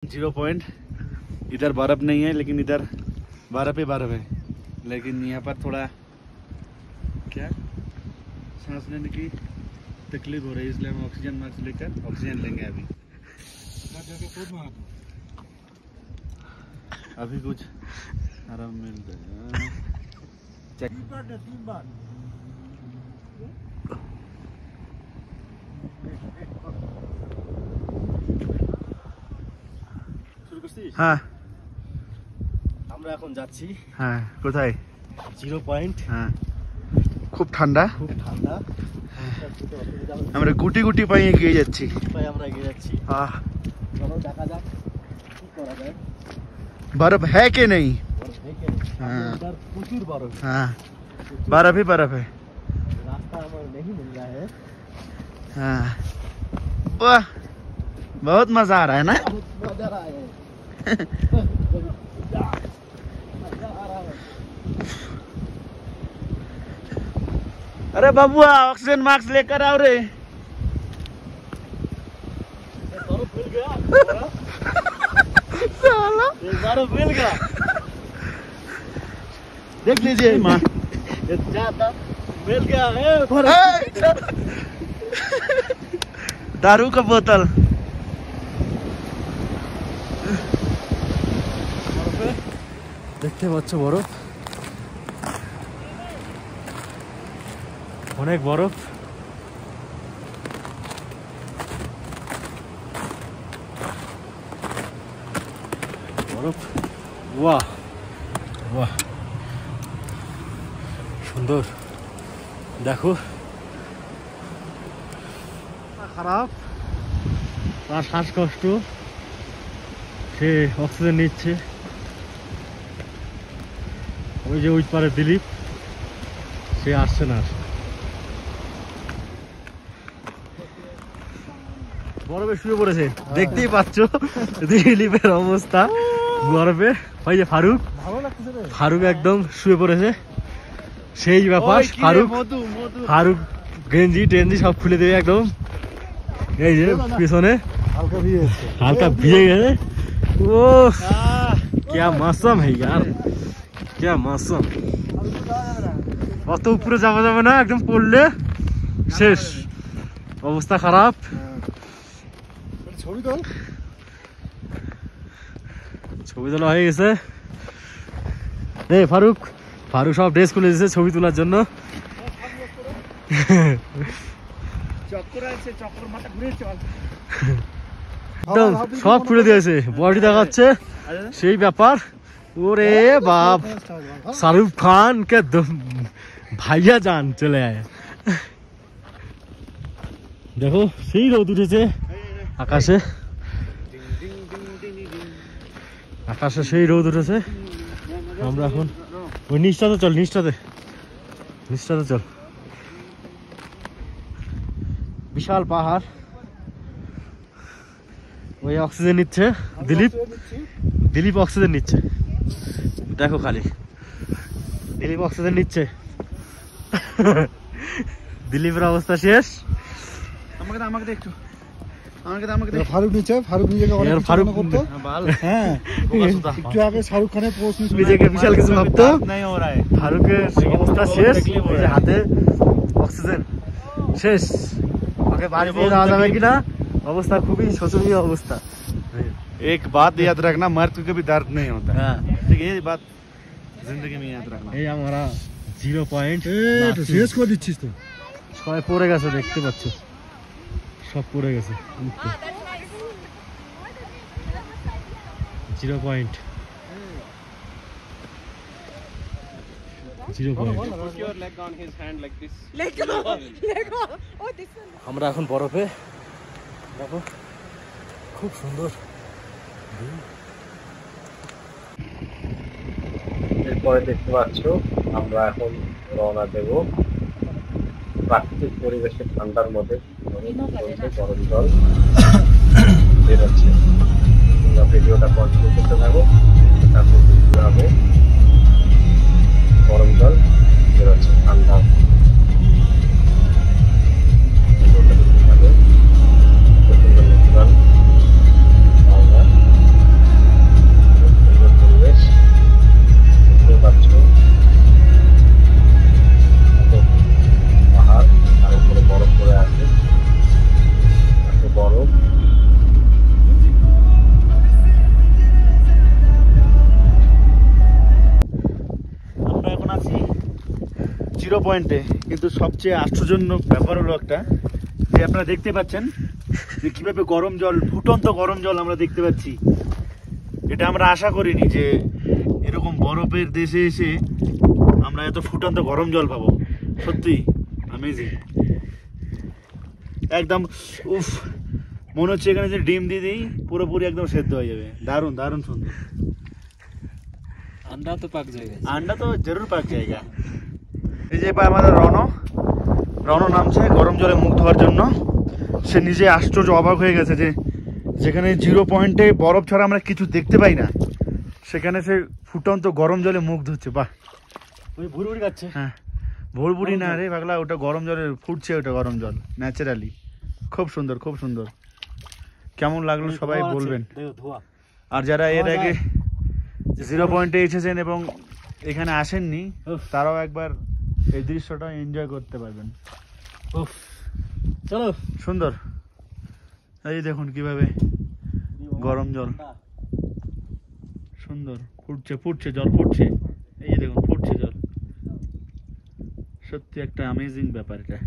Zero point. इधर बर्फ नहीं है लेकिन इधर बर्फ ही बर्फ है, लेकिन यहाँ पर थोड़ा क्या सांस लेने की तकलीफ हो रही है, इसलिए हम ऑक्सीजन मास्क लेकर ऑक्सीजन लेंगे। अभी कुछ आराम मिल रहा है। হ্যাঁ আমরা এখন যাচ্ছি। হ্যাঁ কোথায়? Zero point. হ্যাঁ খুব ঠান্ডা, খুব ঠান্ডা। আমরা গুটি গুটি পায়ে এগিয়ে যাচ্ছি। আমরা এগিয়ে যাচ্ছি। চলো দেখা যাক কি করা যায়। बर्फ है कि नहीं? हाँ प्रचुर बर्फ। हाँ बर्फ ही बर्फ है। रास्ता हमें नहीं मिल रहा है। हाँ वाह बहुत मजा आ रहा है ना? मजा आ रहा है। अरे बबुआ ऑक्सीजन मास्क लेकर आओ रे। बर्फ मिल गया। बर्फ मिल गया, देख लीजिए माँ मिल गया है दारू का बोतल। দেখতে পাচ্ছ বরফ, অনেক বরফ। বরফ বাহ বাহ সুন্দর। দেখো খারাপ, তার শ্বাসকষ্ট, সে অক্সিজেন নিচ্ছে। ওই যে ওই পারে দিলীপ, সে আসছে না। বরফে শুয়ে পড়েছে, দেখতেই পাচ্ছ দিলীপের অবস্থা বরফে। ওই যে ফারুক, ফারুক একদম শুয়ে পড়েছে, সেই ব্যাপার। ফারুক গেঞ্জি টেঞ্জি সব খুলে দেবে একদম। এই যে পিছনে হালকা ভিজে গেছে। ও क्या मौसम है यार, क्या मौसम। অত উপরে যাওয়া যাবে না, একদম পড়লে শেষ, অবস্থা খারাপ। ছবি তোল, ছবি তোলা হয়ে গেছে। এই ফারুক, ফারুক সব ড্রেস খুলে দিয়েছে ছবি তোলার জন্য। একদম সব খুলে দিয়েছে, বডি দেখাচ্ছে, সেই ব্যাপার। ওরে বাপ, শাহরুখ খান কে ভাইয়া जान চলে আয়। দেখো সেই রোদ উঠেছে আকাশে, আকাশে সেই রোদ উঠেছে। আমরা এখন ওই নিচটাতে চল, নিচটাতে, নিচটাতে চল। বিশাল পাহাড়। ওই অক্সিজেন নিচ্ছে দিলীপ, দিলীপ অক্সিজেন নিচ্ছে। দেখো খালি দিলীপ অক্সিজেন নিচ্ছে। দিলীপের অবস্থা শেষ। আমাকে আমাকে একটু ফারুক নিচে, ফারুক নিজেকে ফারুক করতো। হ্যাঁ একটু আগে শাহরুখ খানের পোস্ট নিজেকে বিশাল কিছু ভাবতো। ফারুকের অবস্থা শেষ, হাতে অক্সিজেন শেষ। ওকে বাড়ি দিয়ে যাওয়া যাবে কিনা, অবস্থা খুবই শোচনীয় অবস্থা। एक बात याद रखना, मर्द को कभी दर्द नहीं होता। ठीक है, ये बात जिंदगी में याद रखना। এই আমরা 0 পয়েন্ট শেষ করে দিচ্ছিস তো। সবাই পড়ে গেছে, দেখতে পাচ্ছ সব পড়ে গেছে। 0 পয়েন্ট, 0 পয়েন্ট। আমরা এখন বরফে, দেখো খুব সুন্দর। এরপরে দেখতে পাচ্ছ আমরা এখন রওনা দেব প্রাকৃতিক পরিবেশে, ঠান্ডার মধ্যে গরম জল বেরোচ্ছে। তোমরা ভিডিওটা কন্টিনিউ করতে থাকো, তারপর বুঝতে হবে গরম জল বেরোচ্ছে ঠান্ডা। জিরো পয়েন্টে, কিন্তু সবচেয়ে আশ্চর্যজনক ব্যাপার হলো একটা, যে আপনারা দেখতে পাচ্ছেন যে কিভাবে গরম জল, ফুটন্ত গরম জল আমরা দেখতে পাচ্ছি। এটা আমরা আশা করিনি যে এরকম বরফের দেশে এসে আমরা এত ফুটন্ত গরম জল পাবো। সত্যি অ্যামেজিং, একদম উফ, মনে হচ্ছে এখানে যে ডিম দিয়ে দিই পুরোপুরি একদম সেদ্ধ হয়ে যাবে। দারুণ দারুণ সুন্দর। अंडा तो पक जाएगा, अंडा तो जरूर पक जाएगा। এই যে এবার আমাদের রণ নামছে গরম জলে মুখ ধোয়ার জন্য। সে নিজে আশ্চর্য অবাক হয়ে গেছে যে যেখানে জিরো পয়েন্টে বরফ ছাড়া আমরা কিছু দেখতে পাই না, সেখানে সে ফুটন্ত গরম জলে মুখ ধুচ্ছে। বাহ, ওই ভুড়ি খাচ্ছে। হ্যাঁ, ভোরবুড়ি না রে পাগলা, ওটা গরম জলে ফুটছে, ওটা গরম জল ন্যাচারালি। খুব সুন্দর, খুব সুন্দর। কেমন লাগলো সবাই বলবেন। আর যারা এর আগে জিরো পয়েন্টে এসেছেন এবং এখানে আসেননি, তারাও একবার এই দৃশ্যটা এনজয় করতে পারবেন। চলো, সুন্দর। এই দেখুন কিভাবে গরম জল, সুন্দর ফুটছে, ফুটছে জল, ফুটছে। এই যে দেখুন ফুটছে জল। সত্যি একটা অ্যামেজিং ব্যাপার এটা।